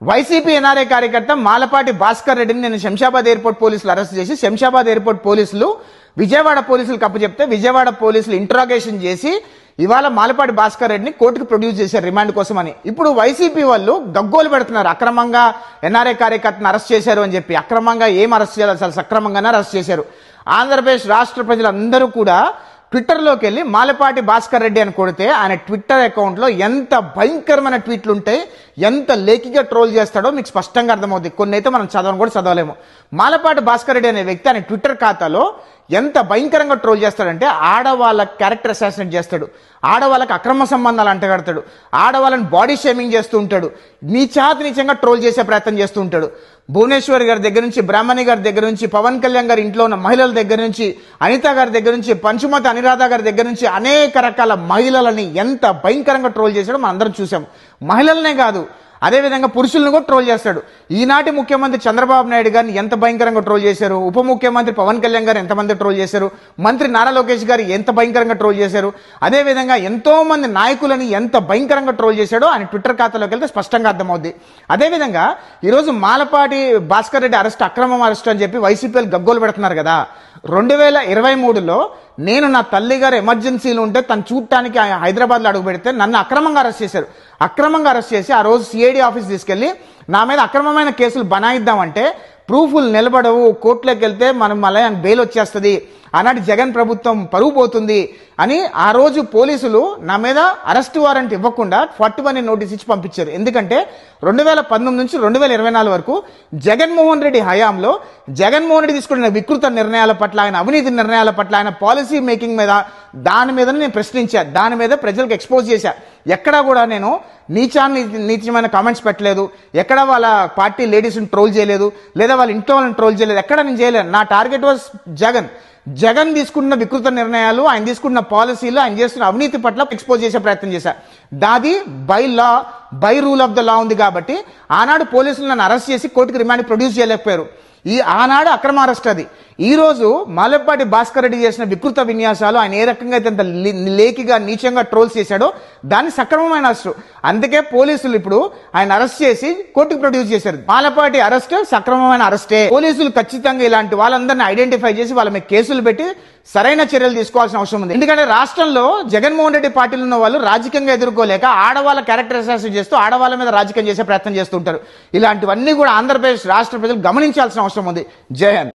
YCP NRI కార్యకర్త మాలపాటి భాస్కర్ రెడ్డిని నేను శంషాబాద్ ఎయిర్పోర్ట్ పోలీసులు అరెస్ట్ చేసి శంషాబాద్ ఎయిర్పోర్ట్ పోలీసులు విజయవాడ పోలీసులకు అప్పచెప్తే విజయవాడ పోలీసులు ఇంట్రాగేషన్ చేసి ఇవాళ మాలపాటి భాస్కర్ రెడ్డిని కోర్టుకు ప్రొడ్యూస్ చేశారు రిమాండ్ కోసం అని. ఇప్పుడు వైసీపీ వాళ్ళు గగ్గోలు పెడుతున్నారు, అక్రమంగా ఎన్ఆర్ఐ కార్యకర్తను అరెస్ట్ చేశారు అని చెప్పి. అక్రమంగా ఏం అరెస్ట్ చేయాలి, అసలు సక్రమంగానే అరెస్ట్ చేశారు. ఆంధ్రప్రదేశ్ రాష్ట్ర ప్రజలందరూ కూడా ట్విట్టర్లోకి వెళ్ళి మాలపాటి భాస్కర్ రెడ్డి అని కొడితే ఆయన ట్విట్టర్ అకౌంట్లో ఎంత భయంకరమైన ట్వీట్లు ఉంటాయి, ఎంత లేఖిగా ట్రోల్ చేస్తాడో మీకు స్పష్టంగా అర్థమవుతుంది. కొన్ని అయితే మనం చదవను కూడా చదవలేము. మాలపాటి భాస్కర్ రెడ్డి అనే వ్యక్తి ఆయన ట్విట్టర్ ఖాతాలో ఎంత భయంకరంగా ట్రోల్ చేస్తాడంటే ఆడవాళ్ళ క్యారెక్టర్ అసాసినేట్ చేస్తాడు, ఆడవాళ్ళకి అక్రమ సంబంధాలు అంటగడతాడు, ఆడవాళ్ళని బాడీ షేమింగ్ చేస్తూ ఉంటాడు, నీచంగా ట్రోల్ చేసే ప్రయత్నం చేస్తూ ఉంటాడు. భువనేశ్వర్ గారి దగ్గర నుంచి, బ్రాహ్మణి గారి దగ్గర నుంచి, పవన్ కళ్యాణ్ గారి ఇంట్లో ఉన్న మహిళల దగ్గర నుంచి, అనిత గారి దగ్గర నుంచి, పంచుమతి అనిరాధ గారి దగ్గర నుంచి అనేక రకాల మహిళలని ఎంత భయంకరంగా ట్రోల్ చేశాడో మనం అందరం చూసాం. మహిళలనే కాదు, అదేవిధంగా పురుషులను కూడా ట్రోల్ చేస్తాడు. ఈనాటి ముఖ్యమంత్రి చంద్రబాబు నాయుడు గారిని ఎంత భయంకరంగా ట్రోల్ చేశారు, ఉప ముఖ్యమంత్రి పవన్ కళ్యాణ్ గారు ఎంతమంది ట్రోల్ చేశారు, మంత్రి నారా లోకేష్ గారు ఎంత భయంకరంగా ట్రోల్ చేశారు, అదేవిధంగా ఎంతో మంది నాయకులని ఎంత భయంకరంగా ట్రోల్ చేశాడో ఆయన ట్విట్టర్ ఖాతాలోకి వెళ్తే స్పష్టంగా అర్థమవుద్ది. అదేవిధంగా ఈరోజు మాలపాటి భాస్కర్ రెడ్డి అరెస్ట్ అక్రమం అరెస్ట్ అని చెప్పి వైసీపీలు గగ్గోలు పెడుతున్నారు కదా. 2023లో నేను నా తల్లి గారు ఎమర్జెన్సీలు ఉంటే తను చూడటానికి హైదరాబాద్లో అడుగు పెడితే నన్ను అక్రమంగా అరెస్ట్ చేశారు. అక్రమంగా అరెస్ట్ చేసి ఆ రోజు సిఐడి ఆఫీస్ తీసుకెళ్లి నా మీద అక్రమమైన కేసులు బనాయిద్దామంటే ప్రూఫ్లు నిలబడవు, కోర్టులోకి వెళ్తే మనం మళ్ళీ బెయిల్ వచ్చేస్తుంది, ఆనాటి జగన్ ప్రభుత్వం పరువు పోతుంది అని ఆ రోజు పోలీసులు నా మీద అరెస్ట్ వారెంట్ ఇవ్వకుండా 41 నోటీస్ ఇచ్చి పంపించారు. ఎందుకంటే 2019 నుంచి 2024 వరకు జగన్మోహన్ రెడ్డి హయాంలో జగన్మోహన్ రెడ్డి తీసుకున్న వికృత నిర్ణయాల పట్ల, ఆయన అవినీతి నిర్ణయాల పట్ల, ఆయన పాలసీ మేకింగ్ మీద, దాని మీద నేను ప్రశ్నించా, దాని మీద ప్రజలకు ఎక్స్పోజ్ చేశా. ఎక్కడా కూడా నేను నీచమైన కామెంట్స్ పెట్టలేదు, ఎక్కడ వాళ్ళ పార్టీ లేడీస్ని ట్రోల్ చేయలేదు, లేదా వాళ్ళ ఇంట్లో వాళ్ళని ట్రోల్ చేయలేదు, ఎక్కడ నేను చేయలేదు. నా టార్గెట్ వాజ్ జగన్ తీసుకున్న వికృత నిర్ణయాలు, ఆయన తీసుకున్న పాలసీలు, ఆయన చేస్తున్న అవినీతి పట్ల ఎక్స్పోజ్ చేసే ప్రయత్నం చేశా. దాది by rule of the law ఉంది కాబట్టి ఆనాడు పోలీసులు నన్ను అరెస్ట్ చేసి కోర్టుకు రిమాండ్ ప్రొడ్యూస్ చేయలేకపోయారు. ఆనాడు అక్రమ అరెస్ట్ అది. ఈ రోజు మాలపాటి భాస్కర్ రెడ్డి చేసిన వికృత విన్యాసాలు, ఆయన ఏ రకంగా అయితే అంత లేఖిగా నీచంగా ట్రోల్స్ చేశాడో దాన్ని సక్రమమైన అరెస్ట్. అందుకే పోలీసులు ఇప్పుడు ఆయన అరెస్ట్ చేసి కోర్టుకు ప్రొడ్యూస్ చేశారు. మాలపాటి అరెస్ట్ సక్రమమైన అరెస్టే. పోలీసులు ఖచ్చితంగా ఇలాంటి వాళ్ళందరినీ ఐడెంటిఫై చేసి వాళ్ళ మీద కేసులు పెట్టి సరైన చర్యలు తీసుకోవాల్సిన అవసరం ఉంది. ఎందుకంటే రాష్ట్రంలో జగన్మోహన్ రెడ్డి పార్టీలో ఉన్న వాళ్ళు రాజకీయంగా ఎదుర్కోలేక ఆడవాళ్ళ క్యారెక్టర్ అసాసినేట్ చేస్తూ ఆడవాళ్ళ మీద రాజకీయం చేసే ప్రయత్నం చేస్తుంటారు. ఇలాంటివన్నీ కూడా ఆంధ్రప్రదేశ్ రాష్ట్ర ప్రజలు గమనించాల్సిన అవసరం ఉంది. జై హింద్.